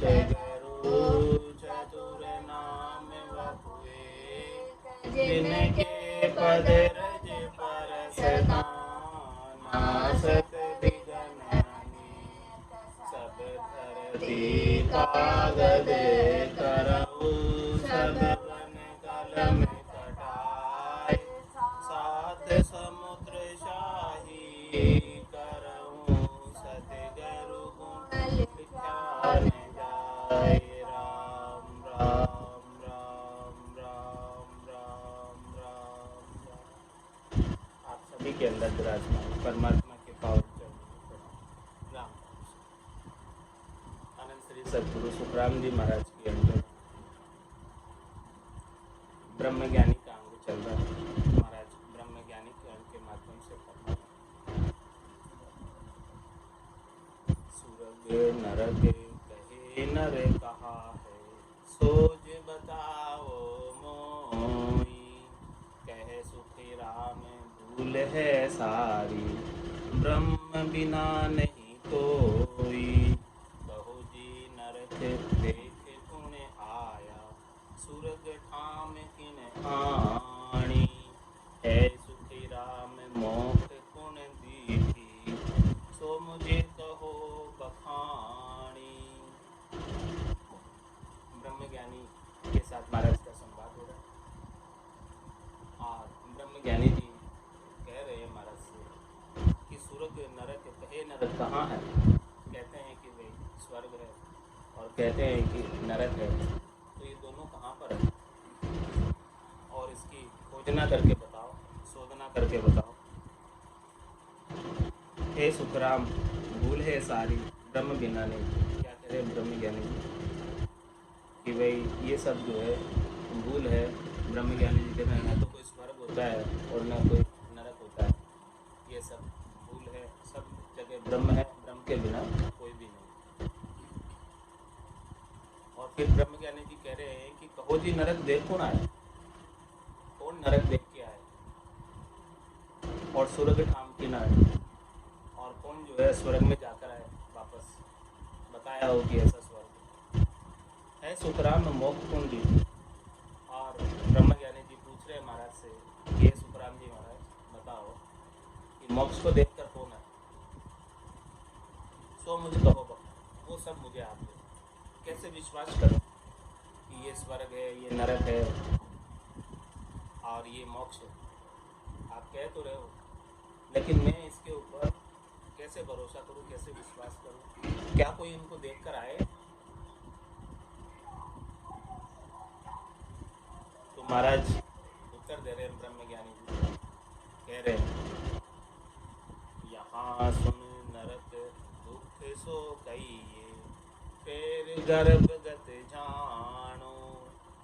सतगुरु चतुर नाम वपुए, जिनके पद रज परस दाना, सत विघ्न अनेक सब धरती कागद करऊ, सब वन कलम कटाए, सात समुद्र शाही करऊं, सतगुरु गुण लिखान जाए। राम राम राम राम राम राम राम। आप सभी के अंदर विराजमान परमात्मा के पावन चरणों में प्रणाम। राम। आनंद श्री सद्गुरु सुखराम जी महाराज के अंदर ब्रह्म ज्ञानी का अंग चल रहा है। महाराज ब्रह्म ज्ञानी के अंग के माध्यम से फरमाते, सुरग नरक कहे नर कहा है, सोज बताओ मोई, कहे सुखी राम भूल है सारी, ब्रह्म बिना नहीं कोई, कहो जी नरक देख गुण आया, सुरग ठाम किन आणी, है सुखी राम मोक्ष गुण दीठी, सो मुझे कहो बखानी। ब्रह्म ज्ञानी के साथ महाराज का संवाद हो रहा है और ब्रह्म ज्ञानी जी कह रहे हैं महाराज से कि स्वर्ग नरक कहे नरक कहाँ है। कहते हैं कि वे स्वर्ग है और कहते हैं कि नरक है, तो ये दोनों कहाँ पर है और इसकी खोजना करके बताओ, शोधना करके बताओ। हे सुखराम भूल है सारी, ब्रह्म बिना नहीं। क्या कह रहे ब्रह्म ज्ञानी जी कि भाई ये सब जो है भूल है। ब्रह्म ज्ञानी जी कहते हैं ना तो कोई स्वर्ग होता है और ना कोई नरक होता है, ये सब भूल है, सब जगह ब्रह्म है, ब्रह्म के बिना कोई भी नहीं। और फिर ब्रह्म ज्ञानी जी कह रहे हैं कि कहो जी नरक देख कौन आए, कौन नरक देख के आए और स्वर्ग ठाम की ना आए, और कौन जो है स्वर्ग में जाकर आए वापस, बताया हो कि ऐसा स्वर्ग है सुखराम मोक्ष कुंडी। और ब्रह्म ज्ञानी जी पूछ रहे हैं महाराज से कि ये सुखराम जी महाराज बताओ कि मोक्ष को देखकर कौन है, सो मुझे कहो वो सब मुझे आप दो, कैसे विश्वास करो कि ये स्वर्ग है, ये नरक है और ये मोक्ष है। आप कह तो रहे हो, लेकिन मैं इसके ऊपर कैसे भरोसा करूं, कैसे विश्वास करूं? क्या कोई इनको देखकर आए? तो महाराज उत्तर दे रहे हैं ब्रह्म ज्ञानी जी, कह रहे हैं यहाँ सुन नरक दुख सो कहिए, फिर गर्भगत जानो,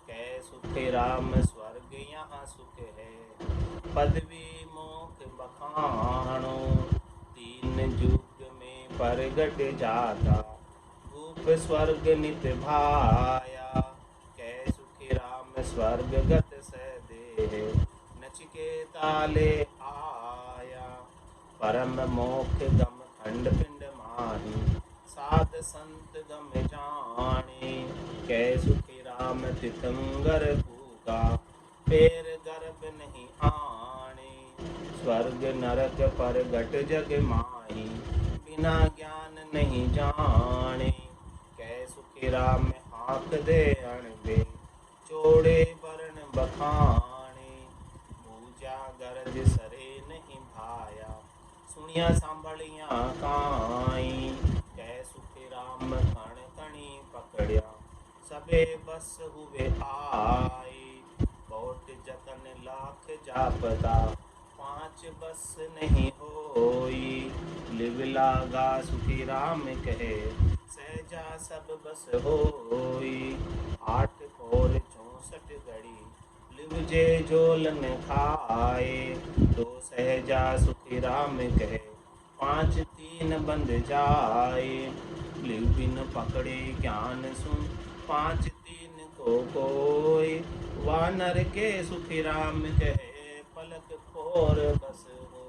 कै सुख राम स्वर्ग यहाँ सुख है, पदवी मोक्ष बखानो, तीन युग में परगट जाता, भूप स्वर्ग नित भाया, कै सुखी राम स्वर्ग गत सदेह, नचिकेता ले आया, परम मोक्ष गम खंड पिंड माही, साध संत गम जाने, कै सुखी राम तीर्थंकर भूखा, पैर गर्भ नहीं आने, स्वर्ग नरक पर घट जग माही, बिना ज्ञान नहीं जाने, कै सुखी राम हाथ दे अणबे, चोड़े वर्ण बखाने, पूजा गरज सरे नहीं भाया, सुनिया सांभलिया काई, कै सुखी राम कण कणी पकड़िया, सबे बस हुए आए, बहुत जतन लाख जापता, पाँच बस नहीं होई, लिव लागा सुखी राम कहे, सहजा सब बस होई, 8 कोर 64 घड़ी, लिव जे जोलन खाए, तो सहजा सुखी राम कहे, 5 3 बंद जाए, लिव बिन पकड़े ज्ञान सुन, 5 3 को कोई, वानर के सुखी राम कहे, पलक खोर बस हो।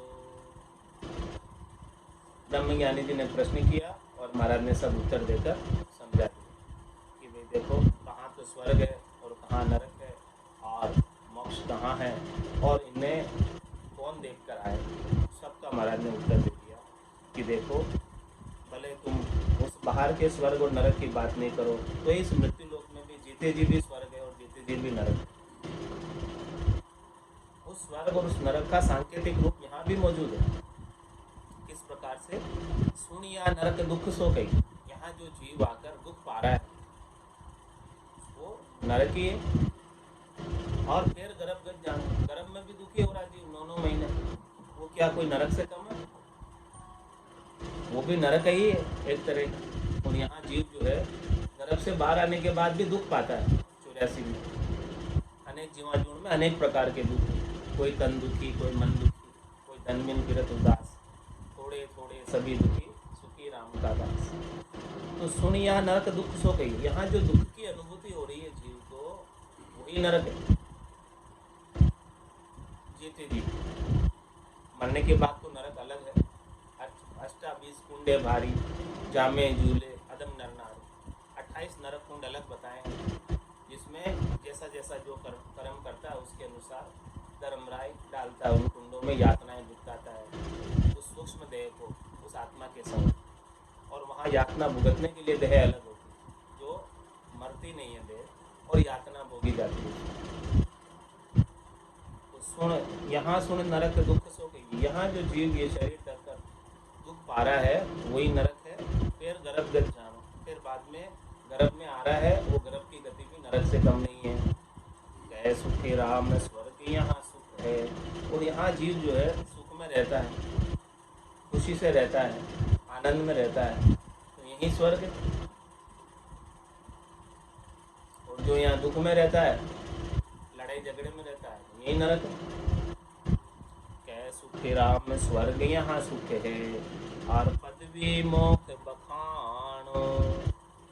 ब्रह्म ज्ञानी जी ने प्रश्न किया और महाराज ने सब उत्तर देकर समझा दिया। स्वर्ग है और कहाँ नरक है और मोक्ष कहाँ है और इन्हें कौन देख कर आए। सबका महाराज ने उत्तर दे दिया कि देखो, भले तुम उस बाहर के स्वर्ग और नरक की बात नहीं करो, तो इस मृत्यु लोक में भी जीते जी भी स्वर्ग है और जीते जी भी नरक है। उस स्वर्ग और उस नरक का सांकेतिक रूप यहाँ भी मौजूद है। किस प्रकार से? सुन या नरक दुख सो कही। यहाँ जो जीव आकर दुख पा रहा है वो नरक ही है। और फिर गर्भ जान, गर्भ में भी दुखी हो रहा है जीव 9 महीने, वो क्या कोई नरक से कम है? वो भी नरक ही है एक तरह का। और यहाँ जीव जो है गर्भ से बाहर आने के बाद भी दुख पाता है 84 में। अनेक जीवाणु में अनेक प्रकार के दुख, कोई तन दुखी, कोई मन दुखी, कोई धनमिन फिरत उदास, थोड़े थोड़े सभी दुखी, सुखी राम का दास। तो सुन यहाँ नरक दुख सो गई। यहाँ जो दुख की अनुभूति हो रही है जीव को, वही नरक है। जीते जी मरने के बाद तो नरक अलग है। अष्टाबीस कुंडे भारी, जामे झूले अदम नर नारी। 28 नरक कुंड अलग बताए हैं, जिसमें जैसा जैसा जो कर्म करता है उसके अनुसार धर्मराय डालता है उन कुंडों में, यातनाएं भुगताता है उस सूक्ष्म देह को, उस आत्मा के संग। और वहाँ यातना भुगतने के लिए देह अलग होती है, जो मरती नहीं है देह और यातना भोगी जाती है। तो सुन यहाँ सुन नरक दुख सो गई। यहाँ जो जीव ये शरीर धरकर दुख पा रहा है वही नरक है। फिर गर्भ गत जानो, फिर बाद में गर्भ में आ रहा है, वो गर्भ की गति भी नरक से कम नहीं है। कहे सुखी राम स्वर्ग, यहाँ सुख है। और यहाँ जीव जो है सुख में रहता है, खुशी से रहता है, आनंद में रहता है, तो यही स्वर्ग है। और जो यहाँ दुख में रहता है, लड़ाई झगड़े में रहता है, यही नरक है। कह सुखी राम स्वर्ग, यहाँ सुख है और पदवी मोक्ष बखान।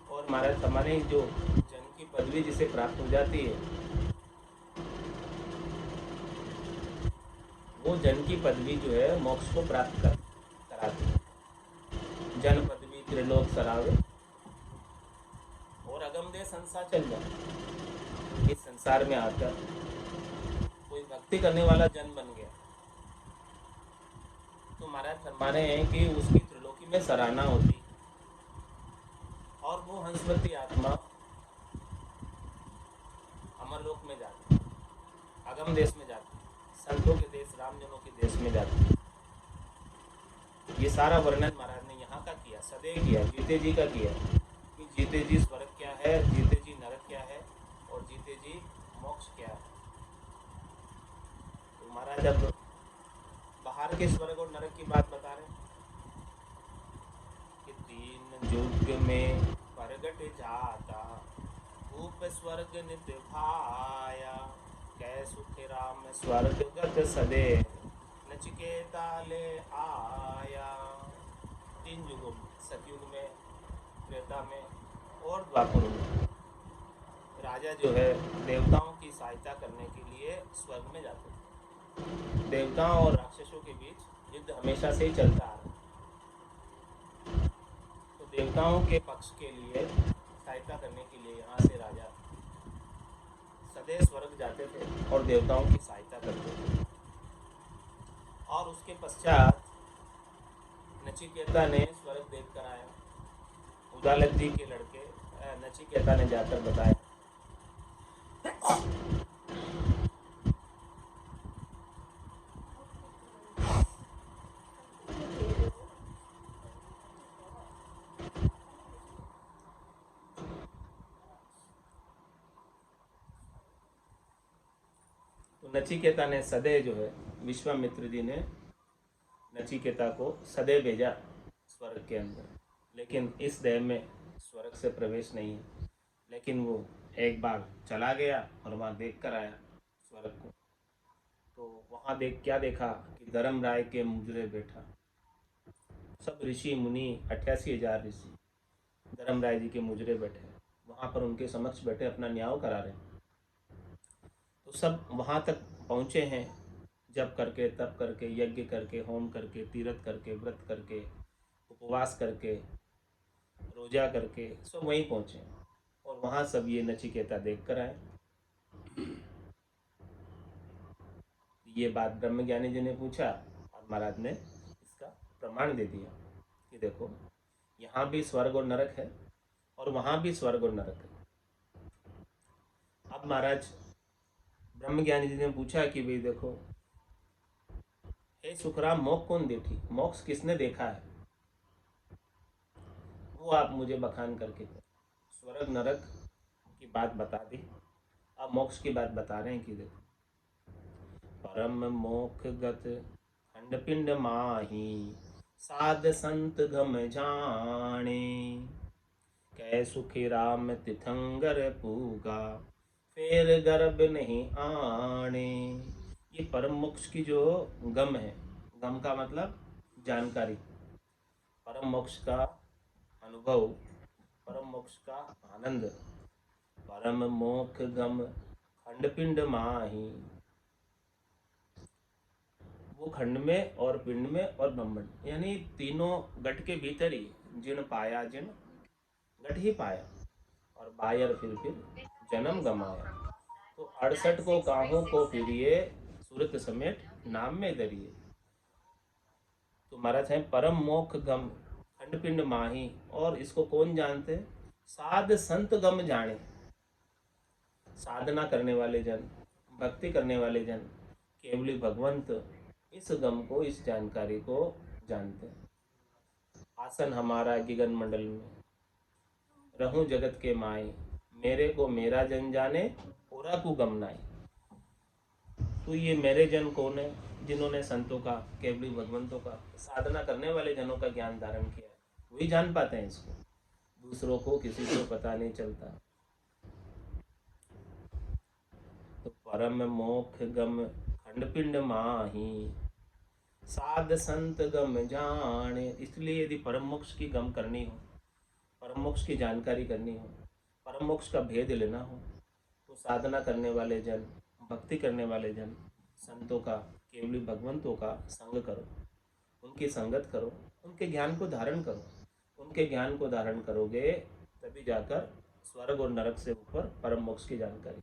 और महाराज हमारे जो जन की पदवी जिसे प्राप्त हो जाती है, वो जन की पदवी जो है मोक्ष को प्राप्त कराती है। जन पदवी त्रिलोक सरावे और अगम दे संसार चल जाए। इस संसार में आकर कोई भक्ति करने वाला जन बन गया तो महाराज फरमा रहे हैं कि उसकी त्रिलोकी में सराहना होती और वो हंसवती आत्मा अमरलोक में जाती, अगम देश में जाती, संतों के देश, रामजनों के देश में जाती। ये सारा वर्णन महाराज ने यहाँ का किया, सदैव किया, जीते जी का किया कि जीते जी स्वर्ग क्या है, जीते जी नरक क्या है और जीते जी मोक्ष क्या है। तो महाराज अब बाहर के स्वर्ग और नरक की बात बता रहे हैं कि 3 युग में प्रगट जाता, भूप स्वर्ग नित्य भाया। कै सुख राम स्वर्ग गत सदे, नचिकेता ले आया। 3 युगों में, सतयुग में, त्रेता में और द्वापर में राजा जो है देवताओं की सहायता करने के लिए स्वर्ग में जाते हैं। देवताओं और राक्षसों के बीच युद्ध हमेशा से ही चलता आ रहा है। तो देवताओं के पक्ष के लिए सहायता करने के लिए यहाँ से राजा सदैव स्वर्ग जाते थे और देवताओं की सहायता करते थे। और उसके पश्चात नचिकेता ने स्वर्ग देख कर आया। उदालक जी के लड़के नचिकेता ने जाकर बताया। तो नचिकेता ने सदैव जो है, विश्वामित्र जी ने नचिकेता को सदैव भेजा स्वर्ग के अंदर, लेकिन इस देह में स्वर्ग से प्रवेश नहीं है। लेकिन वो एक बार चला गया और वहाँ देख कर आया स्वर्ग को। तो वहाँ क्या देखा कि धर्मराय के मुजरे बैठा सब ऋषि मुनि, 88,000 ऋषि धर्मराय जी के मुजरे बैठे, वहाँ पर उनके समक्ष बैठे अपना न्याय करा रहे। तो सब वहाँ तक पहुँचे हैं, जप करके, तप करके, यज्ञ करके, होम करके, तीर्थ करके, व्रत करके, उपवास करके, रोजा करके, सब वहीं पहुँचे और और वहां सब ये नचिकेता देख कर आए। ये बात ब्रह्मज्ञानी जी ने पूछा और महाराज ने इसका प्रमाण दे दिया कि देखो यहाँ भी स्वर्ग और नरक है और वहाँ भी स्वर्ग और नरक है। अब महाराज ब्रह्मज्ञानी जी ने पूछा कि भाई देखो, हे सुखराम, मोक्ष किसने देखा है, वो आप मुझे बखान करके दो। स्वर्ग नरक की बात बता दी, अब मोक्ष की बात बता रहे हैं कि देखो, परम मोक्ष गत खंड पिंड माही, साध संत गम जाने, कै सुखी राम तिथंगर पूगा, फेर गर्भ नहीं आने। ये परम मोक्ष की जो गम है, गम का मतलब जानकारी, परम मोक्ष का अनुभव, परम मोक्ष का आनंद, परम मोक्ष गम खंड पिंड माही, वो खंड में और पिंड में और ब्रह्मांड यानी तीनों गट के भीतर ही, जिन पाया जिन गट ही पाया, और बायर फिर जन्म गमाया, तो 68 को काहों को फिरिए, सूरत समेट नाम में दरिए। तो महाराज है परम मोक्ष गम खंड पिंड माही, और इसको कौन जानते, साध संत गम जाने, साधना करने वाले जन, भक्ति करने वाले जन, केवली भगवंत इस गम को, इस जानकारी को जानते हैं। आसन हमारा गिगन मंडल में, रहूं जगत के माए, मेरे को मेरा जन जाने, पूरा को गम नाई। तो ये मेरे जन कौन है, जिन्होंने संतों का, केवली भगवंतों का, साधना करने वाले जनों का ज्ञान धारण किया है, वही जान पाते हैं इसको, दूसरों को किसी को पता नहीं चलता। तो परम मोक्ष गम खंड पिंड माही, साध संत गम जाने। इसलिए यदि परम मोक्ष की गम करनी हो, परम मोक्ष की जानकारी करनी हो, परम मोक्ष का भेद लेना हो, तो साधना करने वाले जन, भक्ति करने वाले जन, संतों का, केवली भगवंतों का संग करो, उनकी संगत करो, उनके ज्ञान को धारण करो। उनके ज्ञान को धारण करोगे तभी जाकर स्वर्ग और नरक से ऊपर परम मोक्ष की जानकारी।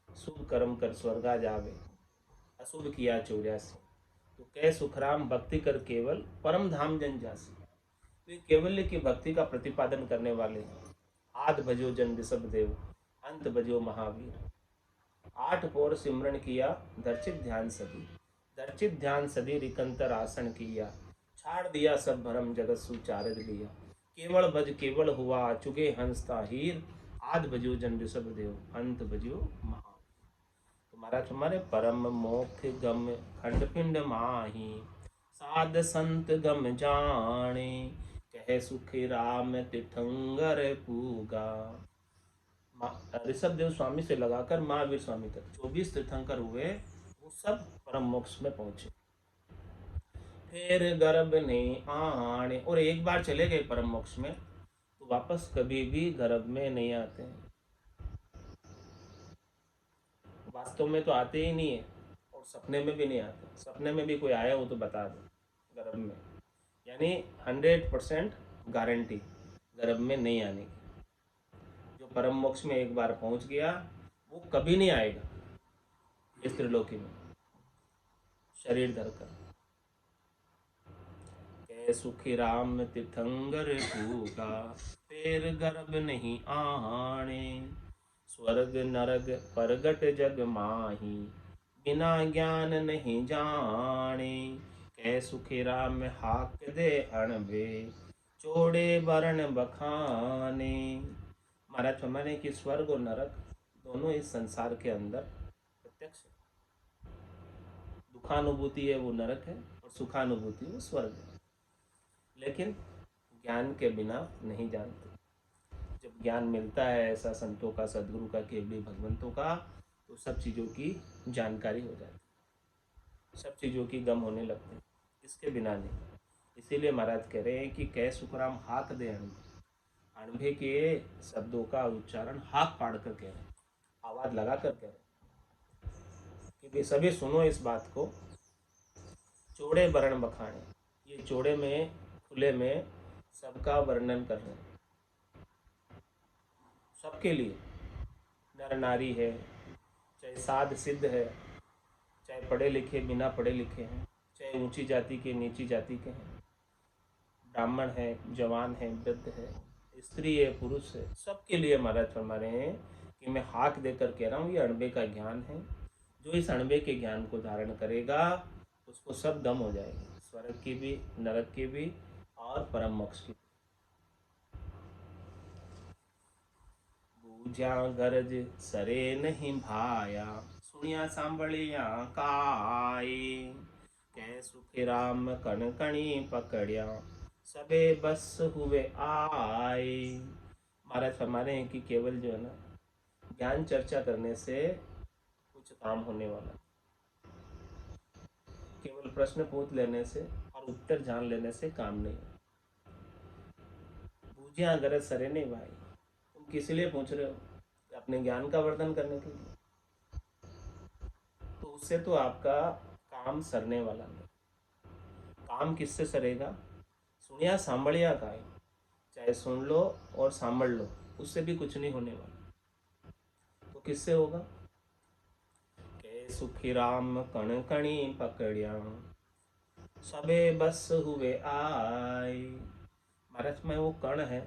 शुभ कर्म कर स्वर्गा जावे, अशुभ किया 84, तो कह सुखराम भक्ति कर केवल परम धाम जन जासी। तो ये केवल्य की भक्ति का प्रतिपादन करने वाले हैं। आद भजो जन ऋषभ देव, अंत भजो महावीर, 8 पोर सिमरन किया, दर्शित ध्यान सदी, दर्शित ध्यान सदी रिकंतर आसन किया, छाड़ दिया सब भरम जगत सुचारित लिया, केवल भज केवल हुआ चुगे हंस ताहीर, आद भजो जन ऋषभ देव, अंत भजो महावीर। तो महाराज हमारे परम मोक्ष गम खंड पिंड माही, साध संत गम जाने, कह सुखी राम तीर्थंकर पूगा। ऋषभ देव स्वामी से लगाकर महावीर स्वामी तक 24 तीर्थंकर हुए, वो सब परम मोक्ष में पहुंचे। फिर गर्भ ने आने, और एक बार चले गए परम मोक्ष में तो वापस कभी भी गर्भ में नहीं आते हैं। वास्तव में तो आते ही नहीं है, और सपने में भी नहीं आते। सपने में भी कोई आया हो तो बता दो गर्भ में, यानी 100% गारंटी गर्भ में नहीं आने की। जो परम मोक्ष में एक बार पहुंच गया वो कभी नहीं आएगा इस त्रिलोकी में शरीर धरकर। कै सुखी राम तीर्थंकर पूगा, फिर गर्भ नहीं आने, स्वर्ग नरक परगट जग माही, बिना ज्ञान नहीं जाने, कै सुखी राम हाक दे अणबे, चोड़े वरण बखाने। महाराज फरमाने कि स्वर्ग और नरक दोनों इस संसार के अंदर प्रत्यक्ष है। दुखानुभूति है वो नरक है, और सुखानुभूति वो स्वर्ग है, लेकिन ज्ञान के बिना नहीं जानते। जब ज्ञान मिलता है ऐसा संतों का, सदगुरु का, केवली भगवंतों का, तो सब चीज़ों की जानकारी हो जाती है, सब चीज़ों की गम होने लगती है, इसके बिना नहीं। इसीलिए महाराज कह रहे हैं कि कै सुखराम हाक दे अणभे, अणभे के शब्दों का उच्चारण हाक पाड़ कर कह रहे हैं, आवाज़ लगा कर कह रहे हैं कि भाई सभी सुनो इस बात को। चौड़े वर्ण बखाने, ये चौड़े में खुले में सबका वर्णन कर रहे हैं। सबके लिए, नर नारी है, चाहे साध सिद्ध है, चाहे पढ़े लिखे बिना पढ़े लिखे हैं, चाहे ऊंची जाति के नीची जाति के हैं, ब्राह्मण है, जवान है, वृद्ध है, स्त्री है, पुरुष है, सबके लिए महाराज फरमा रहे हैं कि मैं हाथ देकर कह रहा हूँ ये अणबे का ज्ञान है। जो इस अणबे के ज्ञान को धारण करेगा उसको सब दम हो जाएगी, स्वर्ग की भी, नरक की भी और परम मोक्ष की। बूझा गरज सरे नहीं भाया, सुनिया सांभलिया काए, कै सुख राम कण कणी पकड़िया, सबे बस हुए आए। महाराज फरमा रहे हैं कि केवल जो है ना ज्ञान चर्चा करने से कुछ काम होने वाला, केवल प्रश्न पूछ लेने से और उत्तर जान लेने से काम नहीं। बूझिया गरज सरे नहीं भाई, तुम किस लिए पूछ रहे हो? अपने ज्ञान का वर्धन करने के लिए, तो उससे तो आपका काम सरने वाला नहीं। काम किससे सरेगा? सुनिया सांभलिया का है, चाहे सुन लो और सांभल लो, उससे भी कुछ नहीं होने वाला। तो किससे होगा? के सुखी राम कण कणी पकड़िया, सबे बस हुए आए। महाराज में वो कण है,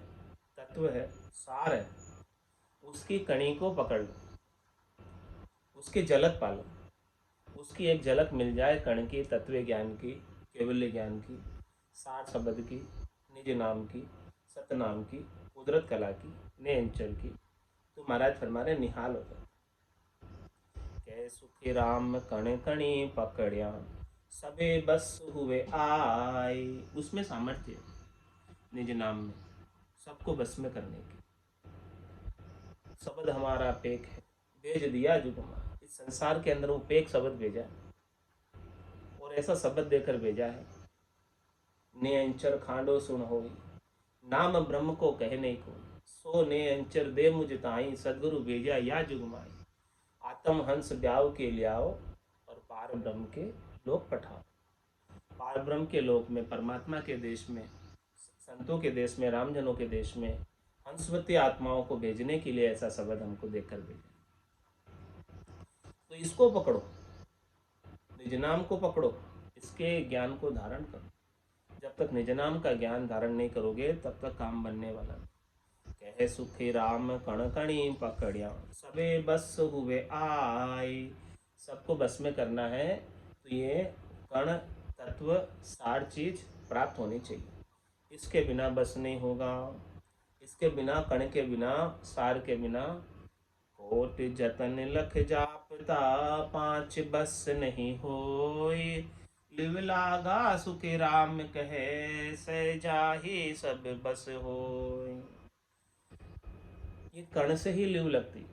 तत्व है, सार है, उसकी कणी को पकड़ लो, उसकी झलक पालो, उसकी एक झलक मिल जाए कण की, तत्व ज्ञान की, केवल्य ज्ञान की, सार शब्द की, निज नाम की, सतनाम की, कुदरत कला की, नेंचर की, तो महाराज फरमा रहे निहाल हो जाए। कै सुखी राम कण कणी पकड़िया, सबे बस हुए आए। उसमें सामर्थ्य है, निज नाम में सबको बस में करने की। शब्द हमारा पेक है, भेज दिया जुगमा, इस संसार के अंदर वो पेक शब्द भेजा है, और ऐसा शब्द देकर भेजा है, ने अंचर खांडो सुन होई, नाम ब्रह्म को कह नहीं को, सो ने अंचर दे मुझ ताई, सदगुरु भेजा या जुगमाई, आत्म हंस ब्याव के लियाओ और पार ब्रह्म के लोक पठाओ। पार ब्रह्म के लोक में, परमात्मा के देश में, संतों के देश में, रामजनों के देश में हंसवती आत्माओं को भेजने के लिए ऐसा शब्द हमको देकर भेजा। तो इसको पकड़ो, निज नाम को पकड़ो, इसके ज्ञान को धारण करो। जब तक निज नाम का ज्ञान धारण नहीं करोगे तब तक काम बनने वाला नहीं। कहे सुखी राम कण कणी पकड़िया, सबे बस हुए आए। सबको बस में करना है तो ये कण तत्व सार चीज प्राप्त होनी चाहिए, इसके बिना बस नहीं होगा। इसके बिना, कण के बिना, सार के बिना, कोट जतन लख जापता, पांच बस नहीं होई, लिव लागा सुखी राम कहे, सहजाही सब बस होय। ये कण से ही लिव लगती,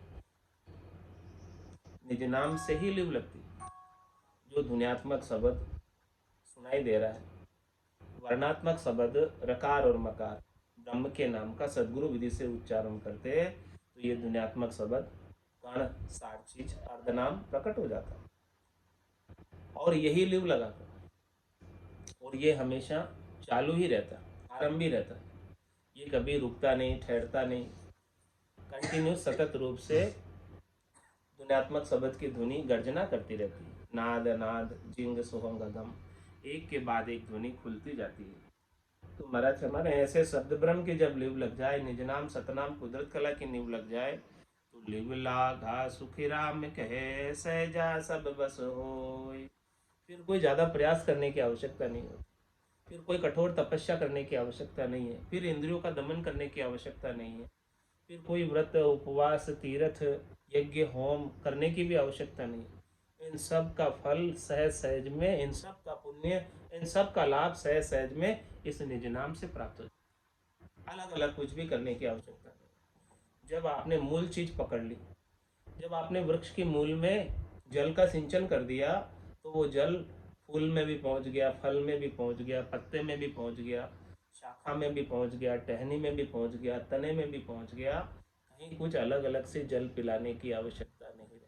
निज नाम से ही लिव लगती। जो ध्वन्यात्मक शब्द सुनाई दे रहा है, वर्णात्मक शब्द रकार और मकार ब्रह्म के नाम का सदगुरु विधि से उच्चारण करते, तो ये ध्वन्यात्मक शब्द कण सार चीज अर्धनाम प्रकट हो जाता है और यही लिव लगाता, और ये हमेशा चालू ही रहता, आरंभी रहता। ये कभी रुकता नहीं, ठहरता नहीं, कंटिन्यू सतत रूप से ध्वन्यात्मक शब्द की ध्वनि गर्जना करती रहती है। नाद नाद जिंग सुहंग गम, एक के बाद एक ध्वनि खुलती जाती है। तो महाराज हमारे ऐसे शब्द ब्रह्म की जब लिव लग जाए, निज नाम सतनाम कुदरत कला की नींव लग जाए, तो लिव लागा सुखी राम कहे, सहजा सब बस होय। फिर कोई ज़्यादा प्रयास करने की आवश्यकता नहीं होती, फिर कोई कठोर तपस्या करने की आवश्यकता नहीं है, फिर इंद्रियों का दमन करने की आवश्यकता नहीं है, फिर कोई व्रत उपवास तीर्थ यज्ञ होम करने की भी आवश्यकता नहीं है। इन सब का फल सहज सहज में, इन सब का पुण्य, इन सब का लाभ सहज सहज में इस निज नाम से प्राप्त हो जाए। अलग अलग कुछ भी करने की आवश्यकता नहीं। जब आपने मूल चीज पकड़ ली, जब आपने वृक्ष की मूल में जल का सिंचन कर दिया, तो वो जल फूल में भी पहुंच गया, फल में भी पहुंच गया, पत्ते में भी पहुंच गया, शाखा में भी पहुंच गया, टहनी में भी पहुंच गया, तने में भी पहुंच गया। कहीं कुछ अलग अलग से जल पिलाने की आवश्यकता नहीं रही।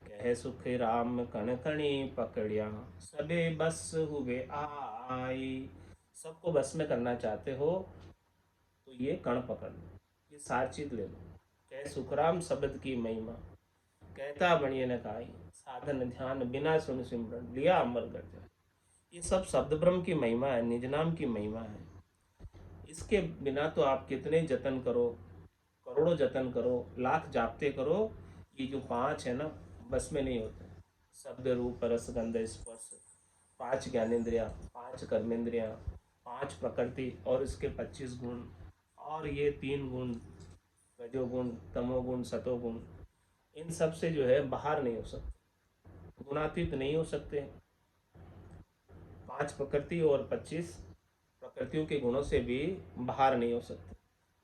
कहे सुख राम कण कणी पकड़िया, सबे बस हुए आई। सबको बस में करना चाहते हो तो ये कण पकड़ लो, ये सार चीज ले लो। कह सुखराम शब्द की महिमा, कहता बणिए न काई, साधन ध्यान बिना सुन सिमरन लिया अमर कर जाए। ये सब शब्द ब्रह्म की महिमा है, निज नाम की महिमा है। इसके बिना तो आप कितने जतन करो, करोड़ों जतन करो, लाख जापते करो, ये जो पांच है ना, बस में नहीं होते। शब्द रूप रस गंध स्पर्श, पांच ज्ञानेन्द्रिया, पांच कर्मेंद्रिया, पांच प्रकृति और इसके 25 गुण, और ये 3 गुण रजोगुण तमोगुण सतोगुण, इन सब से जो है बाहर नहीं हो सकते, गुणातीत नहीं हो सकते। 5 प्रकृति और 25 प्रकृतियों के गुणों से भी बाहर नहीं हो सकते,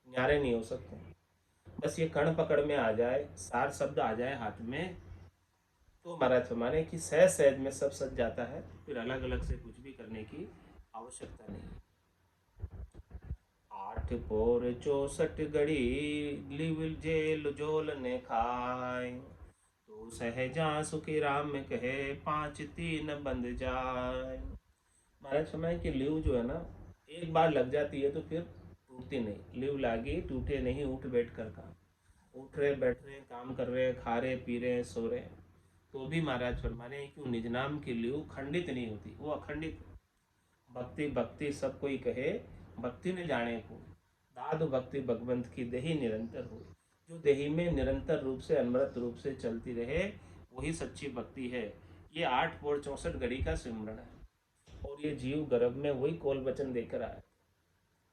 न्यारे नहीं हो सकते। बस ये कण पकड़ में आ जाए, सार शब्द आ जाए हाथ में, तो महाराज फरमाने कि सहज सहज में सब सज जाता है, फिर अलग अलग से कुछ भी करने की आवश्यकता नहीं। 8 पोर 64 घड़ी लिव जेल जोल ने खाए, तो सहजा सुखी राम में कहे 5 3 बंद जाए। महाराज फरमाए कि लिव जो है ना, एक बार लग जाती है तो फिर टूटती नहीं। लिव लागी टूटे नहीं, उठ बैठ कर काम, उठ रहे बैठ रहे काम कर रहे, खा रहे पी रहे सो रहे, तो भी महाराज फरमाने कि निज नाम की लिव खंडित नहीं होती, वो अखंडित। भक्ति भक्ति सब कोई कहे, भक्ति ने जाने को, दादु भक्ति भगवंत की देही निरंतर हो। जो देही में निरंतर रूप से अनवरत रूप से चलती रहे, वही सच्ची भक्ति है। ये 8 पौड़ 64 घड़ी का सिमरण है। और ये जीव गर्भ में वही कोल वचन देकर आया,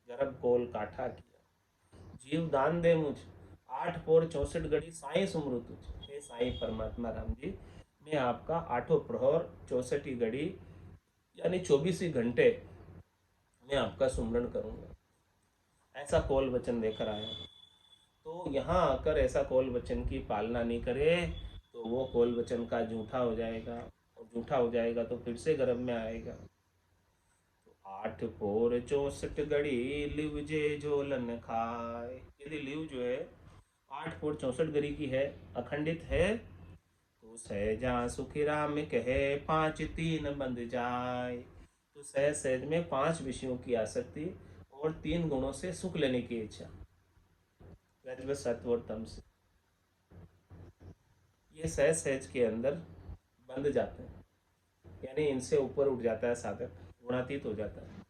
गर्भ कोल काठा किया, जीव दान दे मुझ 8 पौड़ 64 घड़ी साई सुमरु तुझ। हे साई परमात्मा राम जी, मैं आपका 8 प्रहर 64 घड़ी यानी 24 घंटे मैं आपका सुमरण करूंगा, ऐसा कौल वचन देकर आया। तो यहाँ आकर ऐसा कौल वचन की पालना नहीं करे तो वो कौल वचन का झूठा हो जाएगा, और झूठा हो जाएगा तो फिर से गर्भ में आएगा। तो 8 पोर 64 घड़ी लिव जे झोलन खाए, यदि लिव जो है 8 पोर 64 घड़ी की है, अखंडित है, तो सहजा सुखी राम कहे 5 3 बंद जाए। तो सहज सहज में 5 विषयों की आसक्ति और 3 गुणों से सुख लेने की इच्छा, रजव सत्व और तम से, ये सहज सहज के अंदर बंध जाते हैं, यानी इनसे ऊपर उठ जाता है साधक, गुणातीत हो जाता है।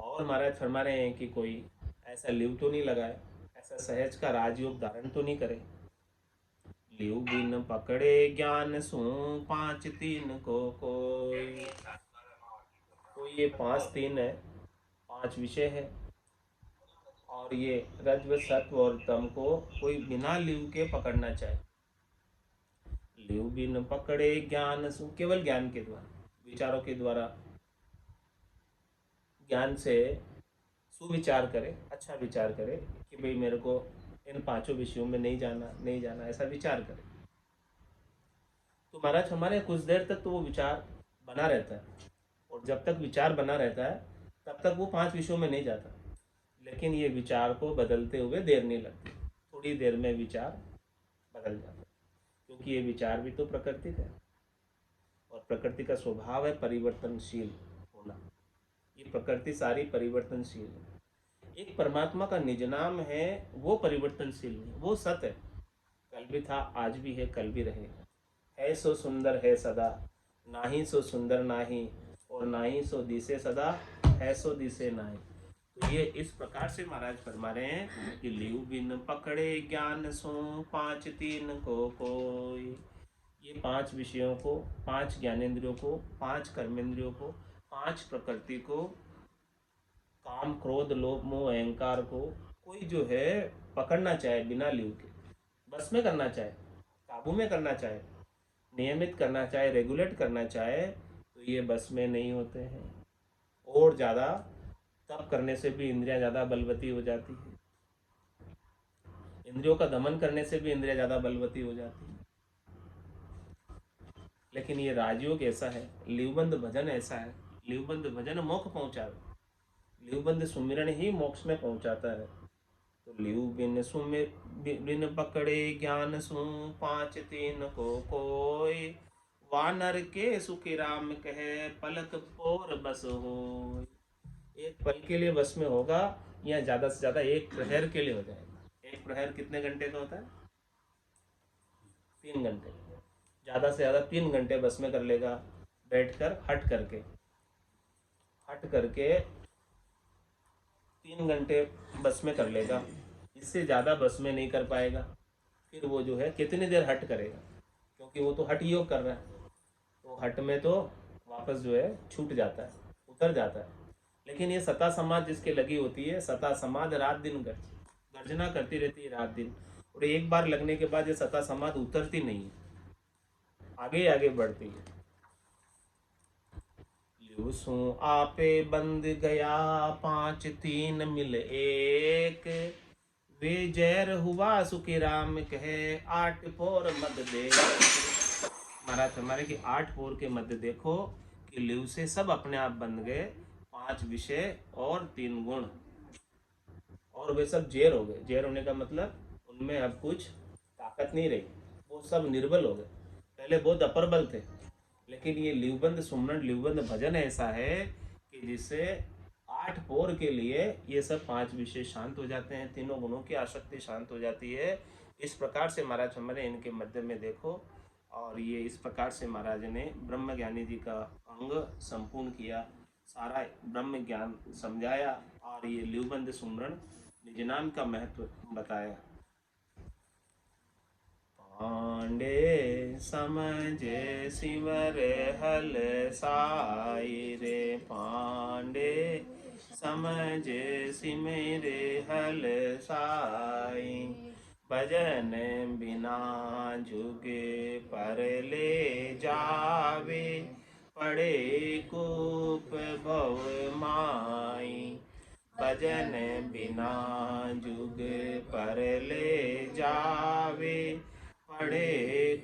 और महाराज फरमा रहे हैं कि कोई ऐसा लिव तो नहीं लगाए, ऐसा सहज का राजयोग धारण तो नहीं करे। लिव बिन पकड़े ज्ञान सू 5 3 को कोई, तो ये 5 3 है, 5 विषय है, और ये रज्व सत्व और तम को कोई बिना लिव के पकड़ना चाहे। लिव बिन पकड़े ज्ञान सु, केवल ज्ञान के द्वारा, विचारों के द्वारा, ज्ञान से सुविचार करे, अच्छा विचार करे कि भाई मेरे को इन 5 विषयों में नहीं जाना नहीं जाना, ऐसा विचार करे। तो महाराज हमारे कुछ देर तक तो वो विचार बना रहता है, और जब तक विचार बना रहता है तब तक वो 5 विषयों में नहीं जाता। लेकिन ये विचार को बदलते हुए देर नहीं लगती, थोड़ी देर में विचार बदल जाता है, क्योंकि ये विचार भी तो प्रकृति है, और प्रकृति का स्वभाव है परिवर्तनशील होना। ये प्रकृति सारी परिवर्तनशील है। एक परमात्मा का निज नाम है, वो परिवर्तनशील नहीं, वो सत्य है, कल भी था आज भी है कल भी रहेगा। है सो सुंदर है सदा, नाही सो सुंदर नाही, और नाही सो दिसे सदा, है सो दिसे नाही। तो ये इस प्रकार से महाराज फरमा रहे हैं कि लिव बिन पकड़े ज्ञान सो 5 3 को कोई। ये 5 विषयों को, 5 ज्ञानेंद्रियों को, 5 कर्मेंद्रियों को, 5 प्रकृति को, काम क्रोध लोभ मोह अहंकार को कोई जो है पकड़ना चाहे बिना लिव के, बस में करना चाहे, काबू में करना चाहे, नियमित करना चाहे, रेगुलेट करना चाहे, तो ये बस में नहीं होते हैं। और ज़्यादा तप करने से भी इंद्रियां ज़्यादा बलवती हो जाती है, इंद्रियों का दमन करने से भी इंद्रियां ज़्यादा बलवती हो जाती है। लेकिन ये राजयोग ऐसा है, लिवबंद भजन ऐसा है, लिवबंद भजन मोक्ष पहुँचावे, लिवबंद सुमिरन ही मोक्ष में पहुँचाता है। तो लिव बिन सुमिर बिन पकड़े ज्ञान सु 5 3 को कोई, वानर के सुखी राम कहे पलक पोर बस हो। एक पल के लिए बस में होगा, या ज़्यादा से ज़्यादा 1 प्रहर के लिए हो जाएगा। 1 प्रहर कितने घंटे का होता है? 3 घंटे। ज़्यादा से ज़्यादा 3 घंटे बस में कर लेगा, बैठकर हट करके 3 घंटे बस में कर लेगा। इससे ज़्यादा बस में नहीं कर पाएगा। फिर वो जो है कितनी देर हट करेगा, क्योंकि वो तो हठ योग कर रहा है, तो हट में तो वापस जो है छूट जाता है, उतर जाता है। लेकिन ये सता समाज जिसके लगी होती है, सता समाज रात दिन गर्जना करती रहती है रात दिन, और एक बार लगने के बाद ये सता समाज उतरती नहीं है, आगे आगे बढ़ती है। ल्यूसू आपे बंद गया 5 3 मिल एक, वे जैर हुआ सुखी राम कहे 8 पोर मद दे। महाराज हमारे कि 8 पोर के मध्य देखो कि लिव से सब अपने आप बन गए, 5 विषय और 3 गुण, और वे सब जेर हो गए। जेर होने का मतलब उनमें अब कुछ ताकत नहीं रही, वो सब निर्बल हो गए। पहले बहुत अप्रबल थे, लेकिन ये लिवबंद सुमरण लिवबंद भजन ऐसा है कि जिससे 8 पोर के लिए ये सब 5 विषय शांत हो जाते हैं, 3 गुणों की आसक्ति शांत हो जाती है। इस प्रकार से महाराज हमारे इनके मध्य में देखो, और ये इस प्रकार से महाराज ने ब्रह्म ज्ञानी जी का अंग संपूर्ण किया, सारा ब्रह्म ज्ञान समझाया, और ये लिवबंद सुमरण निज नाम का महत्व बताया। पांडे समझे सिमर हल साई रे, पांडे समझे सिमर हल साई, भजन बिना झुके पर ले जावे, पड़े कूप भव माई, भजन बिना जुग पर ले जावे, पड़े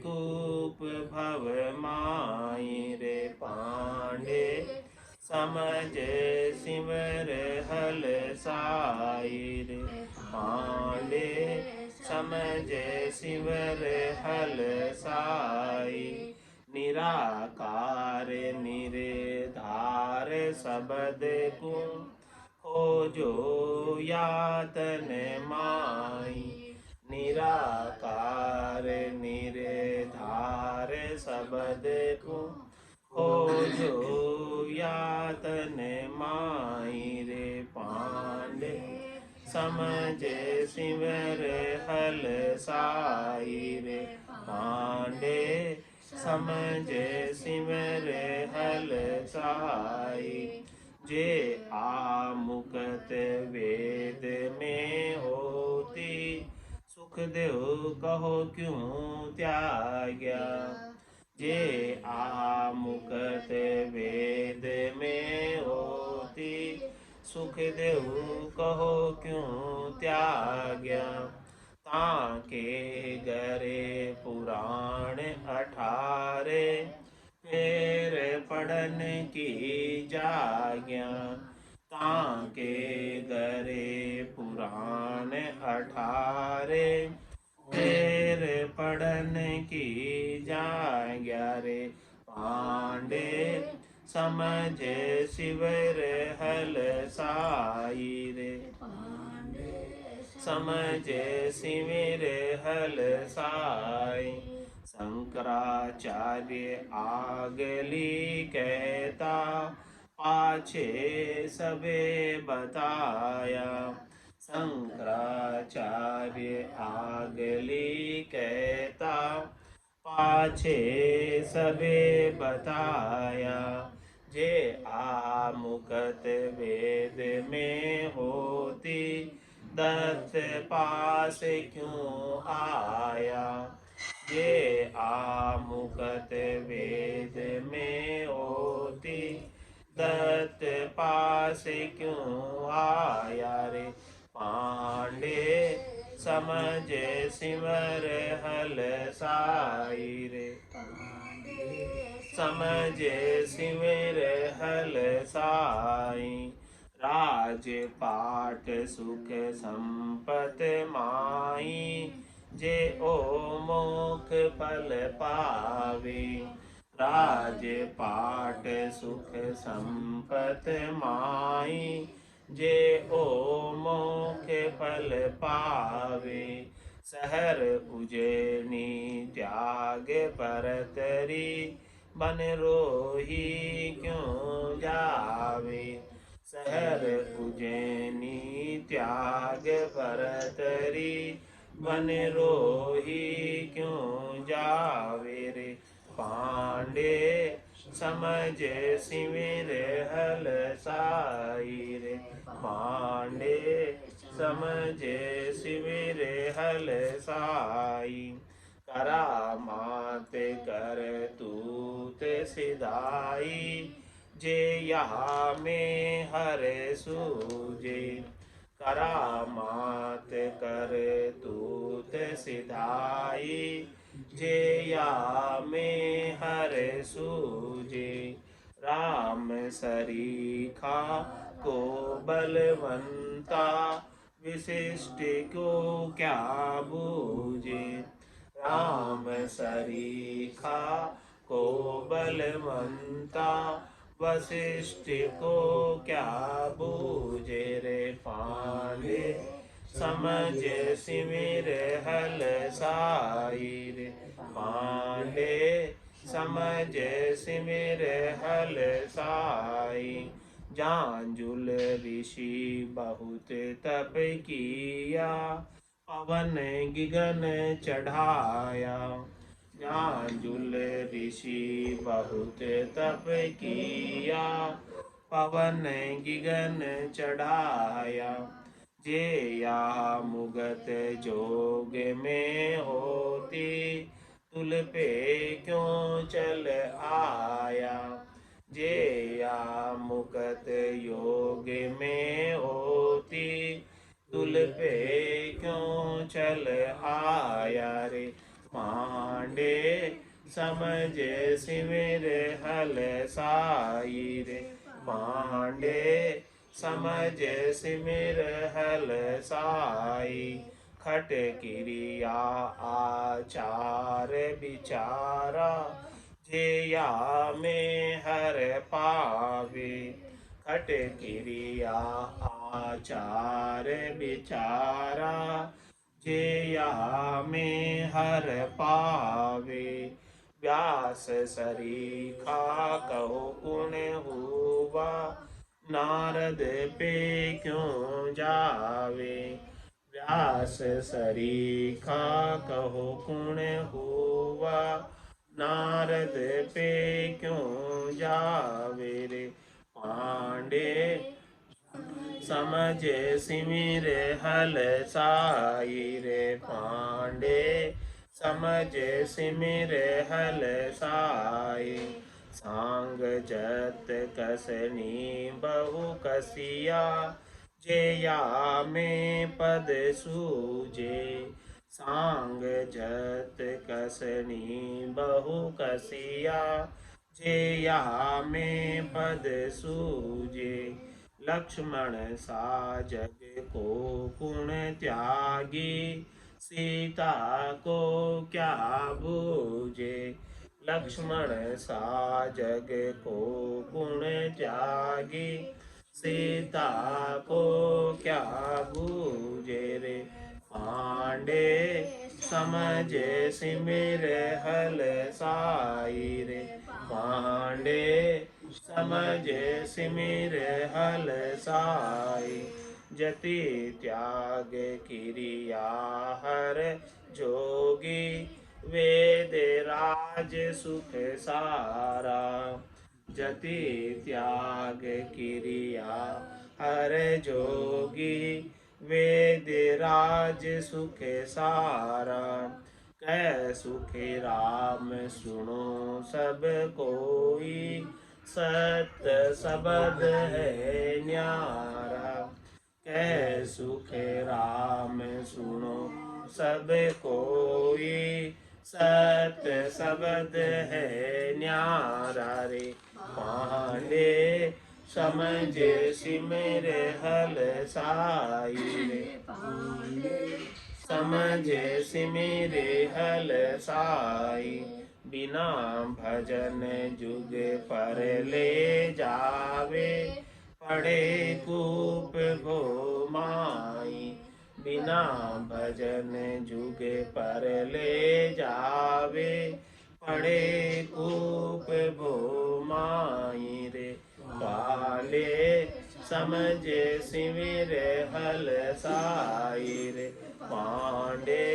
कूप भव माई रे, पांडे समझ सिमर हल साई रे, पांडे समझ सिमर हल साई, निराकार निराधार शब्द को खोजो यातन माई, निराकार निराधार शब्द को खोजो यातन माई रे, पांडे समझ सिमर हल साई रे, पांडे समझ सिमर हल साई, जे आमुकत वेद में होती, सुख देव कहो क्यों त्याग्या, जे आमुकत वेद में होती, सुख देव कहो क्यों त्याग्या, ताके गरे पुराण 18, फेर पढ़न की जाग्या, ताके गरे पुराण 18, फेर पढ़न की जाग्या रे, पांडे समझ शिवर हल साई रे, समझ शिविर हल साई, शंकराचार्य आगली कहता, पाछे सबे बताया, शंकराचार्य आगली कहता, पाछे सबे बताया, जे आमुकत वेद में होती, दत्त पास क्यों आया, जे आमुकत वेद में होती, दत्त पास क्यों आया रे, पांडे समझ सिमर हल साई रे, समझ सिमर हल साई, राजपाट सुख संपत माई, जे ओ मोख फल पावे, राजपाट सुख संपत माई, जे ओ मोखे फल पावे। सहर उजैनी त्याग परतरी, बन रोही क्यों जावे। सहर उजैनी त्याग परतरी, बन रोही क्यों जावे रे। पांडे समझ सिमिर हल साई रे। पांडे समझ सिमिर हल साई। करामात कर तूत सिधाई, जे यहाँ में हर सूझे। करामात कर तूत सिधाई, जे या में हर सूझे। राम सरीखा को बलवंता, विशिष्ट को क्या बूझे। राम सरीखा को बलवंता, वशिष्ठ को क्या बूझे रे। पांडे समझ सिमिर हल साई रे। पांडे समझ सिमिर हल साई। जांजुल ऋषि बहुत तप किया, पवन गिगन चढ़ाया। जांजुल ऋषि बहुत तप किया, पवन गिगन चढ़ाया। जे या मुगत जोग में होती, तुल पे क्यों चल आया। जे या मुगत योग में होती, तुल पे क्यों चल आया रे। पांडे समझ सिमिर हल साई रे। पांडे समझ सिमिर हल साई। खट क्रिया आचार विचारा, जे या में हर पावे। खट क्रिया आचार विचारा, जे या में हर पावे। व्यास सरीखा कहो गुण हुआ, नारद पे क्यों जावे। व्यास सरीखा कहो गुण हुआ, नारद पे क्यों जावे रे। पांडे समझ सिमिर हल साई रे। पांडे समझ सिमिर हल साई। सांग जत कसनी बहु कसिया, जे या में पद सूजे। सांग जत कसनी बहु कसिया, जे या में पद सूजे। लक्ष्मण सा जग को गुण त्यागी, सीता को क्या बूझे। लक्ष्मण सा जग को गुण त्यागी, सीता को क्या बूझे रे। पांडे समझ सिमिर हल साई रे। पांडे समझ सिमिर हल साई। जति त्याग क्रिया हर जोगी, वेद राज सुख सारा। जति त्याग क्रिया हर जोगी, वेद राज सुख सारा। कह सुखी राम सुनो सब कोई, सत्य सबद है न्यारा। कह सुख राम सुनो सब कोई, सत्य सबद है न्यारा रे। पांडे समझ सिमिर हल साई रे। समझ सिमिर हल साई। बिना भजन जुग पर ले जावे, पड़े कूप गो माई, बिना भजन जुगे पर ले जावे। पड़े कूप गो माई रे, पाले समझे सिमिर हल साई रे। पांडे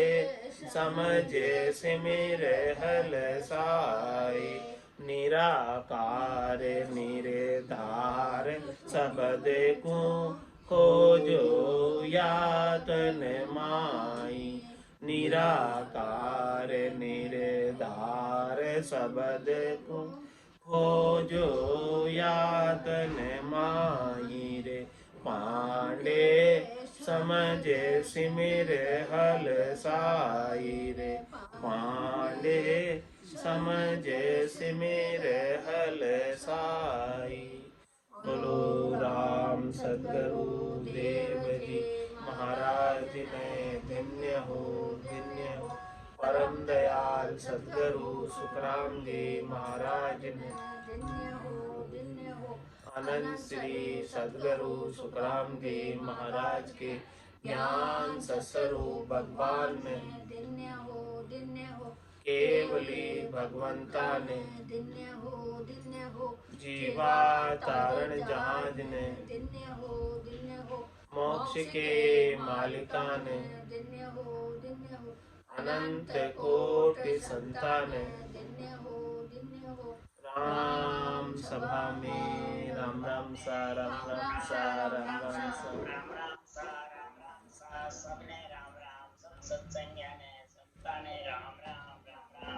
समझे सिमिर हल साई, निराकार निरधार सब देखूं, खोजो यातन माई। निराकार निरधार सब देखूं, खोजो यातन माई रे। पांडे समझे सिमिर हल साई रे। पांडे समझे सिमिर हल साई। बोलो राम सद्गुरु देव जी महाराज ने धन्य हो, धन्य हो। परम दयाल सद्गुरु सुखराम जी महाराज ने धन्य हो, धन्य हो। अनंत श्री सद्गुरु सुखराम जी महाराज के ज्ञान सत्स्वरूप भगवान ने धन्य हो, धन्य हो। केवली भगवंता ने धन्य हो, धन्य हो। जीवा तारण जहाज ने धन्य हो, धन्य हो। मोक्ष के मालिका ने धन्य हो, धन्य हो। अनंत कोटि संतान ने धन्य हो, धन्य हो। राम सभा में राम राम सा राम राम सा राम राम सा राम राम सा सबने राम राम सब सत्संग ने